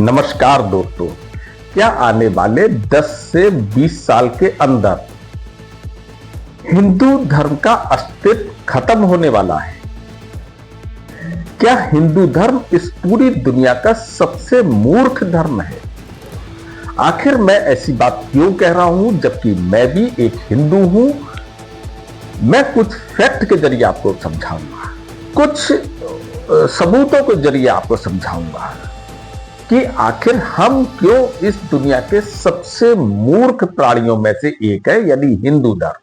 नमस्कार दोस्तों, क्या आने वाले 10 से 20 साल के अंदर हिंदू धर्म का अस्तित्व खत्म होने वाला है? क्या हिंदू धर्म इस पूरी दुनिया का सबसे मूर्ख धर्म है? आखिर मैं ऐसी बात क्यों कह रहा हूं, जबकि मैं भी एक हिंदू हूं। मैं कुछ फैक्ट के जरिए आपको समझाऊंगा, कुछ सबूतों के जरिए आपको समझाऊंगा कि आखिर हम क्यों इस दुनिया के सबसे मूर्ख प्राणियों में से एक है, यानी हिंदू धर्म।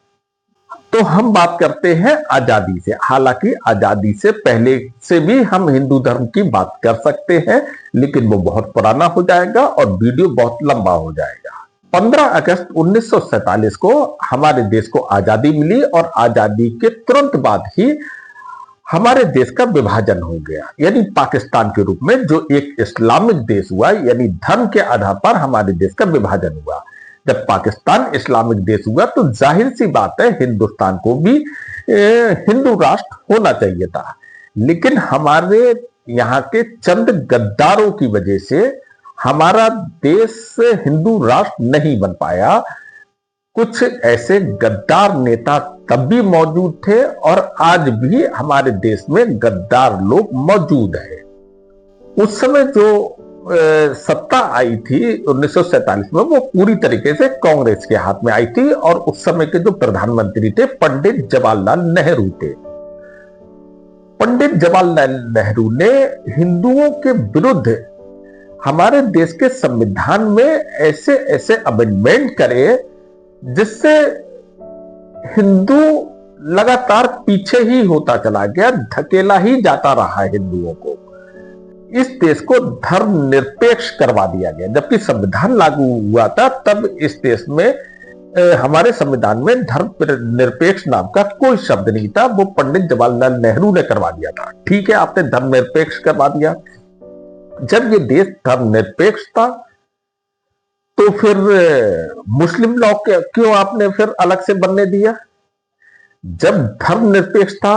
तो हम बात करते हैं आजादी से। हालांकि आजादी से पहले से भी हम हिंदू धर्म की बात कर सकते हैं, लेकिन वो बहुत पुराना हो जाएगा और वीडियो बहुत लंबा हो जाएगा। 15 अगस्त 1947 को हमारे देश को आजादी मिली और आजादी के तुरंत बाद ही हमारे देश का विभाजन हो गया, यानी पाकिस्तान के रूप में, जो एक इस्लामिक देश हुआ, यानी धर्म के आधार पर हमारे देश का विभाजन हुआ। जब पाकिस्तान इस्लामिक देश हुआ तो जाहिर सी बात है हिंदुस्तान को भी हिंदू राष्ट्र होना चाहिए था। लेकिन हमारे यहाँ के चंद गद्दारों की वजह से हमारा देश हिंदू राष्ट्र नहीं बन पाया। कुछ ऐसे गद्दार नेता तब भी मौजूद थे और आज भी हमारे देश में गद्दार लोग मौजूद हैं। उस समय जो सत्ता आई थी 1947 में, वो पूरी तरीके से कांग्रेस के हाथ में आई थी और उस समय के जो प्रधानमंत्री थे पंडित जवाहरलाल नेहरू थे। पंडित जवाहरलाल नेहरू ने हिंदुओं के विरुद्ध हमारे देश के संविधान में ऐसे ऐसे अमेंडमेंट करे जिससे हिंदू लगातार पीछे ही होता चला गया, धकेला ही जाता रहा हिंदुओं को। इस देश को धर्म निरपेक्ष करवा दिया गया। जबकि संविधान लागू हुआ था तब इस देश में हमारे संविधान में धर्म निरपेक्ष नाम का कोई शब्द नहीं था। वो पंडित जवाहरलाल नेहरू ने करवा दिया था। ठीक है, आपने धर्म निरपेक्ष करवा दिया। जब ये देश धर्म निरपेक्ष था तो फिर मुस्लिम लॉ क्यों आपने फिर अलग से बनने दिया? जब धर्म निरपेक्ष था,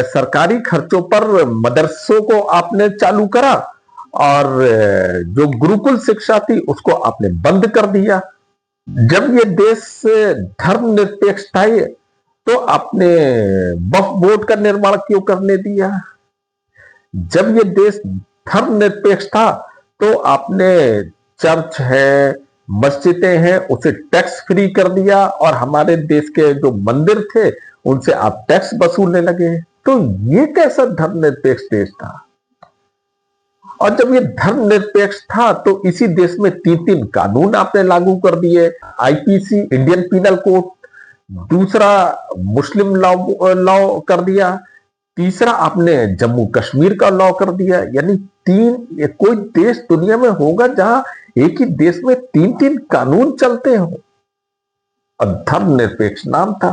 सरकारी खर्चों पर मदरसों को आपने चालू करा और जो गुरुकुल शिक्षा थी उसको आपने बंद कर दिया। जब ये देश धर्म निरपेक्ष था तो आपने वक्फ बोर्ड का निर्माण क्यों करने दिया? जब ये देश धर्म निरपेक्ष था तो आपने चर्च है, मस्जिदें हैं, उसे टैक्स फ्री कर दिया और हमारे देश के जो मंदिर थे उनसे आप टैक्स वसूलने लगे। तो ये कैसा धर्मनिरपेक्ष देश था? और जब ये धर्मनिरपेक्ष था तो इसी देश में 3 कानून आपने लागू कर दिए। आईपीसी, इंडियन पीनल कोड, दूसरा मुस्लिम लॉ कर दिया, तीसरा आपने जम्मू कश्मीर का लॉ कर दिया। यानी कोई देश दुनिया में होगा जहां एक ही देश में 3 कानून चलते हो, और धर्मनिरपेक्ष नाम था।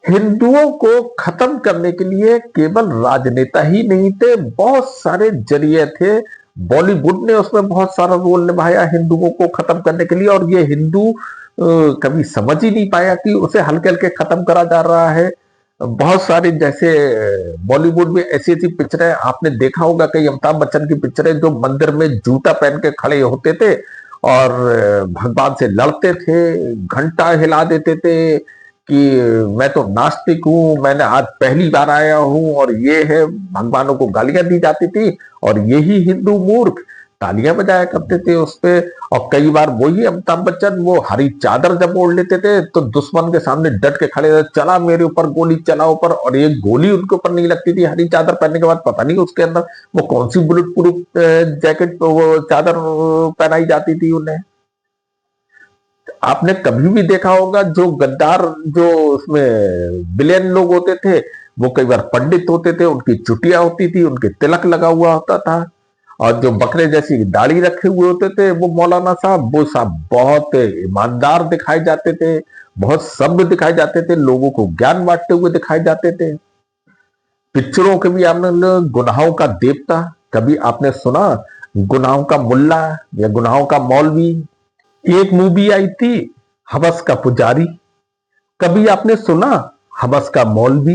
हिंदुओं को खत्म करने के लिए केवल राजनेता ही नहीं थे, बहुत सारे जरिए थे। बॉलीवुड ने उसमें बहुत सारा रोल निभाया हिंदुओं को खत्म करने के लिए, और ये हिंदू कभी समझ ही नहीं पाया कि उसे हल्के हल्के खत्म करा जा रहा है। बहुत सारे, जैसे बॉलीवुड में ऐसी ऐसी पिक्चरें आपने देखा होगा, कई अमिताभ बच्चन की पिक्चरें जो मंदिर में जूता पहन के खड़े होते थे और भगवान से लड़ते थे, घंटा हिला देते थे कि मैं तो नास्तिक हूं, मैंने आज पहली बार आया हूं, और ये है, भगवानों को गालियां दी जाती थी और यही हिंदू मूर्ख तालियां बजाया करते थे उस पे। और कई बार वही अमिताभ बच्चन वो हरी चादर जब ओढ़ लेते थे तो दुश्मन के सामने डट के खड़े, चला मेरे ऊपर गोली, चला ऊपर, और एक गोली उनके ऊपर नहीं लगती थी हरी चादर पहनने के बाद। पता नहीं उसके अंदर वो कौन सी बुलेट प्रूफ जैकेट, वो चादर पहनाई जाती थी उन्हें। आपने कभी भी देखा होगा जो गद्दार, जो उसमें विलेन लोग होते थे, वो कई बार पंडित होते थे, उनकी चुटिया होती थी, उनके तिलक लगा हुआ होता था, और जो बकरे जैसी दाढ़ी रखे हुए होते थे वो मौलाना साहब, वो साहब बहुत ईमानदार दिखाए जाते थे, बहुत सभ्य दिखाए जाते थे, लोगों को ज्ञान बांटते हुए दिखाए जाते थे। पिक्चरों के भी आपने गुनाहों का देवता, कभी आपने सुना गुनाहों का मुल्ला या गुनाहों का मौलवी? एक मूवी आई थी हवस का पुजारी, कभी आपने सुना हवस का मौलवी?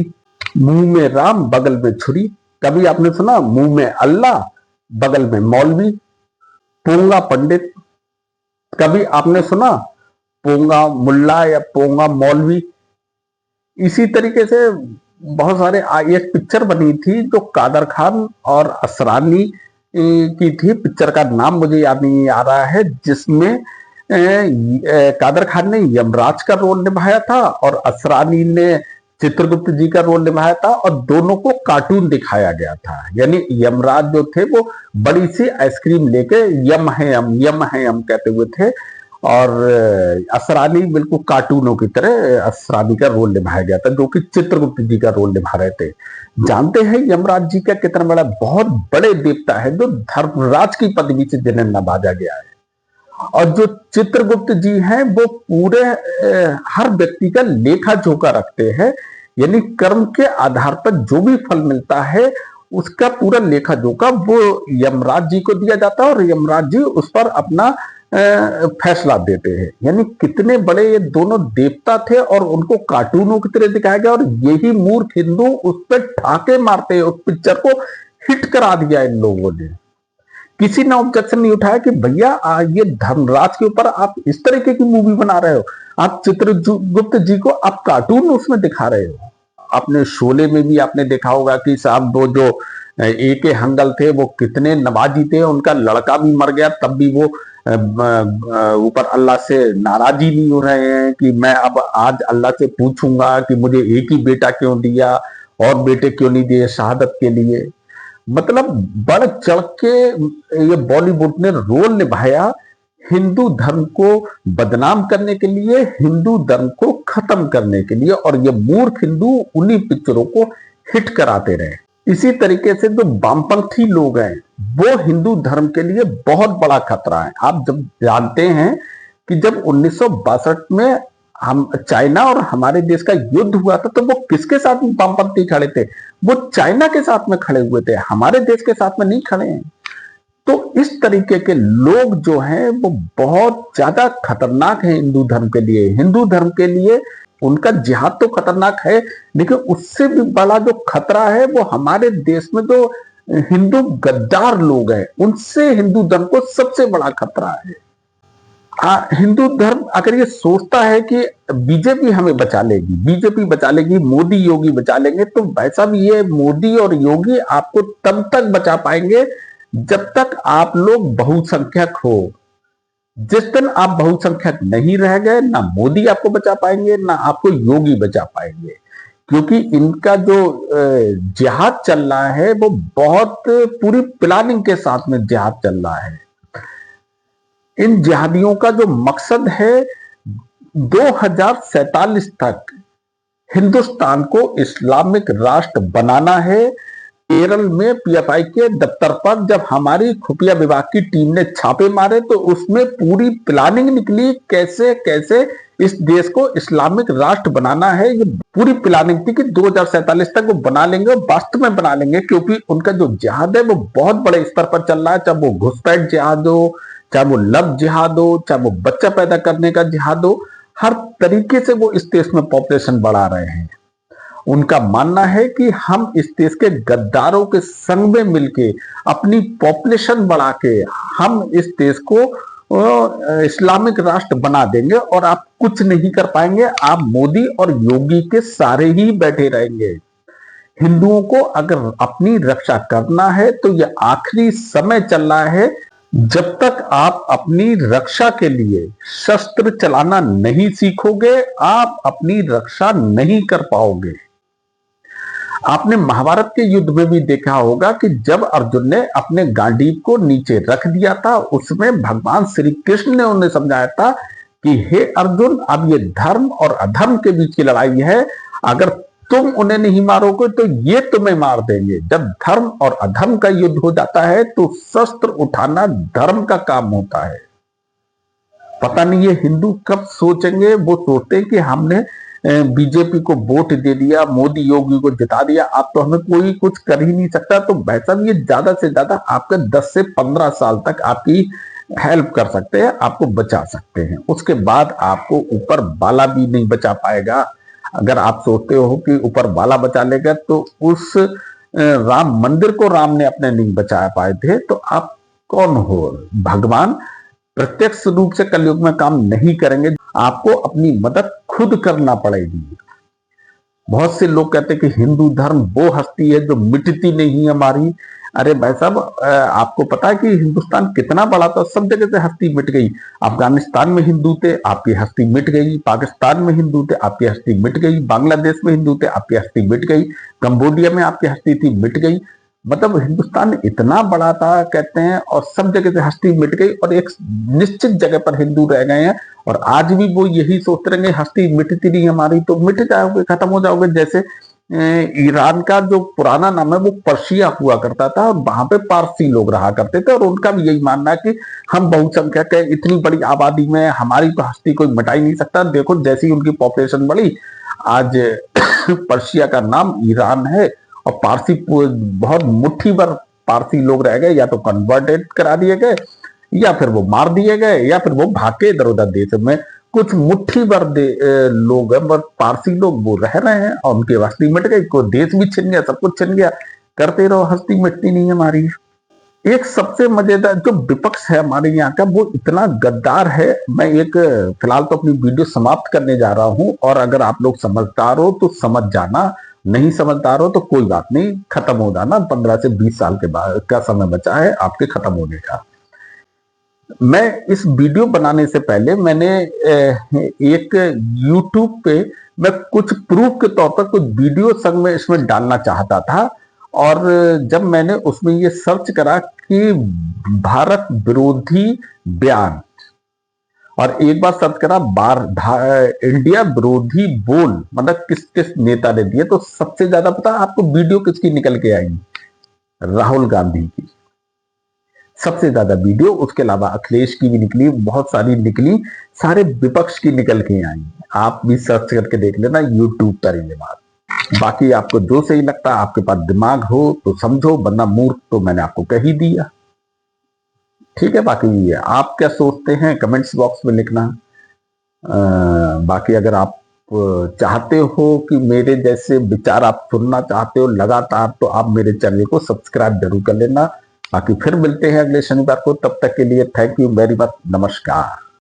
मुंह में राम बगल में छुरी, कभी आपने सुना मुंह में अल्लाह बगल में मौलवी? पोंगा पंडित, कभी आपने सुना? पोंगा मुल्ला या पोंगा मौलवी। इसी तरीके से बहुत सारे एक पिक्चर बनी थी जो कादर खान और असरानी की थी, पिक्चर का नाम मुझे याद नहीं आ रहा है, जिसमें कादर खान ने यमराज का रोल निभाया था और असरानी ने चित्रगुप्त जी का रोल निभाया था, और दोनों को कार्टून दिखाया गया था। यानी यमराज जो थे वो बड़ी सी आइसक्रीम लेके यम है हम कहते हुए थे, और असरानी बिल्कुल कार्टूनों की तरह असरानी का रोल निभाया गया था, जो कि चित्रगुप्त जी का रोल निभा रहे थे। जानते हैं यमराज जी का कितना बड़ा, बहुत बड़े देवता है जो धर्मराज की पदवी से जिन्हें नवाजा गया है। और जो चित्रगुप्त जी हैं वो पूरे हर व्यक्ति का लेखा जोखा रखते हैं, यानी कर्म के आधार पर जो भी फल मिलता है उसका पूरा लेखा जोखा वो यमराज जी को दिया जाता है, और यमराज जी उस पर अपना फैसला देते हैं। यानी कितने बड़े ये दोनों देवता थे, और उनको कार्टूनों की तरह दिखाया गया, और यही मूर्ख हिंदू उस पर ठाके मारते हैं। उस पिक्चर को हिट करा दिया इन लोगों ने। किसी ने ऑब्जेक्शन नहीं उठाया कि भैया ये धर्मराज के ऊपर आप इस तरीके की मूवी बना रहे हो, आप चित्रगुप्त जी को आप कार्टून उसमें दिखा रहे हो। आपने शोले में भी आपने देखा होगा कि साहब वो जो A.K. हंगल थे वो कितने नवाजी थे, उनका लड़का भी मर गया तब भी वो ऊपर अल्लाह से नाराजी नहीं हो रहे हैं कि मैं अब आज अल्लाह से पूछूंगा कि मुझे एक ही बेटा क्यों दिया और बेटे क्यों नहीं दिए शहादत के लिए। मतलब बढ़ चढ़ के ये बॉलीवुड ने रोल निभाया हिंदू धर्म को बदनाम करने के लिए, हिंदू धर्म को खत्म करने के लिए, और ये मूर्ख हिंदू उन्हीं पिक्चरों को हिट कराते रहे। इसी तरीके से जो वामपंथी लोग हैं वो हिंदू धर्म के लिए बहुत बड़ा खतरा है। आप जब जानते हैं कि जब 1962 में हम चाइना और हमारे देश का युद्ध हुआ था तो वो किसके साथ वामपंथी खड़े थे? वो चाइना के साथ में खड़े हुए थे, हमारे देश के साथ में नहीं खड़े हैं। तो इस तरीके के लोग जो हैं वो बहुत ज्यादा खतरनाक है हिंदू धर्म के लिए। हिंदू धर्म के लिए उनका जिहाद तो खतरनाक है, लेकिन उससे भी बड़ा जो खतरा है वो हमारे देश में जो हिंदू गद्दार लोग हैं उनसे हिंदू धर्म को सबसे बड़ा खतरा है। हिंदू धर्म अगर ये सोचता है कि बीजेपी हमें बचा लेगी, बीजेपी बचा लेगी, मोदी योगी बचा लेंगे, तो वैसा भी ये मोदी और योगी आपको तब तक बचा पाएंगे जब तक आप लोग बहुसंख्यक हो। जिस दिन आप बहुसंख्यक नहीं रह गए, ना मोदी आपको बचा पाएंगे ना आपको योगी बचा पाएंगे, क्योंकि इनका जो जिहाद चल रहा है वो बहुत पूरी प्लानिंग के साथ में जिहाद चल रहा है। इन जिहादियों का जो मकसद है 2047 तक हिंदुस्तान को इस्लामिक राष्ट्र बनाना है। केरल में पीएफआई के दफ्तर पर जब हमारी खुफिया विभाग की टीम ने छापे मारे तो उसमें पूरी प्लानिंग निकली, कैसे कैसे इस देश को इस्लामिक राष्ट्र बनाना है। ये पूरी प्लानिंग थी कि 2047 तक वो बना लेंगे, वास्तव में बना लेंगे, क्योंकि उनका जो जिहाद है वो बहुत बड़े स्तर पर चल रहा है। चाहे वो घुसपैठ जिहाद हो, चाहे वो लव जिहाद हो, चाहे वो बच्चा पैदा करने का जिहाद हो, हर तरीके से वो इस देश में पॉपुलेशन बढ़ा रहे हैं। उनका मानना है कि हम इस देश के गद्दारों के संग में मिलके अपनी पॉपुलेशन बढ़ा के हम इस देश को इस्लामिक राष्ट्र बना देंगे और आप कुछ नहीं कर पाएंगे। आप मोदी और योगी के सारे ही बैठे रहेंगे। हिंदुओं को अगर अपनी रक्षा करना है तो यह आखिरी समय चल रहा है। जब तक आप अपनी रक्षा के लिए शस्त्र चलाना नहीं सीखोगे, आप अपनी रक्षा नहीं कर पाओगे। आपने महाभारत के युद्ध में भी देखा होगा कि जब अर्जुन ने अपने गांडीव को नीचे रख दिया था, उसमें भगवान श्री कृष्ण ने उन्हें समझाया था कि हे अर्जुन, अब ये धर्म और अधर्म के बीच की लड़ाई है। अगर तुम उन्हें नहीं मारोगे तो ये तुम्हें मार देंगे। जब धर्म और अधर्म का युद्ध हो जाता है तो शस्त्र उठाना धर्म का काम होता है। पता नहीं ये हिंदू कब सोचेंगे। वो सोचते हैं कि हमने बीजेपी को वोट दे दिया, मोदी योगी को जिता दिया, अब तो हमें कोई कुछ कर ही नहीं सकता। तो वैसा भी ये ज्यादा से ज्यादा आपके 10 से 15 साल तक आपकी हेल्प कर सकते हैं, आपको बचा सकते हैं। उसके बाद आपको ऊपर वाला भी नहीं बचा पाएगा। अगर आप सोचते हो कि ऊपर वाला बचा लेगा तो उस राम मंदिर को राम ने अपने नहीं बचा पाए थे, तो आप कौन हो? भगवान प्रत्यक्ष रूप से कलयुग में काम नहीं करेंगे, आपको अपनी मदद खुद करना पड़ेगी। बहुत से लोग कहते हैं कि हिंदू धर्म वो हस्ती है जो मिटती नहीं है हमारी। अरे भाई साहब, आपको पता है कि हिंदुस्तान कितना बड़ा था, सब जगह से हस्ती मिट गई। अफगानिस्तान में हिंदू थे, आपकी हस्ती मिट गई। पाकिस्तान में हिंदू थे, आपकी हस्ती मिट गई। बांग्लादेश में हिंदू थे, आपकी हस्ती मिट गई। कंबोडिया में आपकी हस्ती थी, मिट गई। मतलब हिंदुस्तान इतना बड़ा था कहते हैं, और सब जगह से हस्ती मिट गई, और एक निश्चित जगह पर हिंदू रह गए हैं। और आज भी वो यही सोचते रहेंगे हस्ती मिटती नहीं हमारी, तो मिट जाओगे, खत्म हो जाओगे। जैसे ईरान का जो पुराना नाम है वो पर्शिया हुआ करता था, और वहां पे पारसी लोग रहा करते थे, और उनका भी यही मानना है कि हम बहुसंख्यक है, इतनी बड़ी आबादी में हमारी तो हस्ती कोई मिटा ही नहीं सकता। देखो जैसी उनकी पॉपुलेशन बढ़ी, आज पर्शिया का नाम ईरान है, और पारसी बहुत मुट्ठी भर पारसी लोग रह गए, या तो कन्वर्टेड करा दिए गए, या फिर वो मार दिए गए, या फिर वो भाग के इधर उधर देश में। कुछ मुट्ठी भर लोग हैं, बस पारसी लोग वो रह रहे हैं, और उनकी हस्ती मिट गई, कोई देश भी छिन गया, सब कुछ छिन गया। करते रहो, हस्ती मिटती नहीं है हमारी। एक सबसे मजेदार जो विपक्ष है हमारे यहाँ का, वो इतना गद्दार है। मैं एक फिलहाल तो अपनी वीडियो समाप्त करने जा रहा हूं, और अगर आप लोग समझदार हो तो समझ जाना, नहीं समझदार हो तो कोई बात नहीं, खत्म हो जाना। 15 से 20 साल के बाद का समय बचा है आपके खत्म होने का। मैं इस वीडियो बनाने से पहले मैंने एक YouTube पे मैं कुछ प्रूफ के तौर पर कुछ वीडियो संग में इसमें डालना चाहता था, और जब मैंने उसमें ये सर्च करा कि भारत विरोधी बयान, और एक बार सर्च करा इंडिया विरोधी बोल, मतलब किस किस नेता ने दिए, तो सबसे ज्यादा पता आपको वीडियो किसकी निकल के आई? राहुल गांधी की सबसे ज्यादा वीडियो। उसके अलावा अखिलेश की भी निकली, बहुत सारी निकली, सारे विपक्ष की निकल के आई। आप भी सर्च करके देख लेना यूट्यूब पर ये बात। बाकी आपको जो सही लगता है, आपके पास दिमाग हो तो समझो, वरना मूर्ख तो मैंने आपको कह ही दिया। ठीक है, बाकी आप क्या सोचते हैं कमेंट्स बॉक्स में लिखना। बाकी अगर आप चाहते हो कि मेरे जैसे विचार आप सुनना चाहते हो लगातार, तो आप मेरे चैनल को सब्सक्राइब जरूर कर लेना। बाकी फिर मिलते हैं अगले शनिवार को, तब तक के लिए थैंक यू वेरी मच, नमस्कार।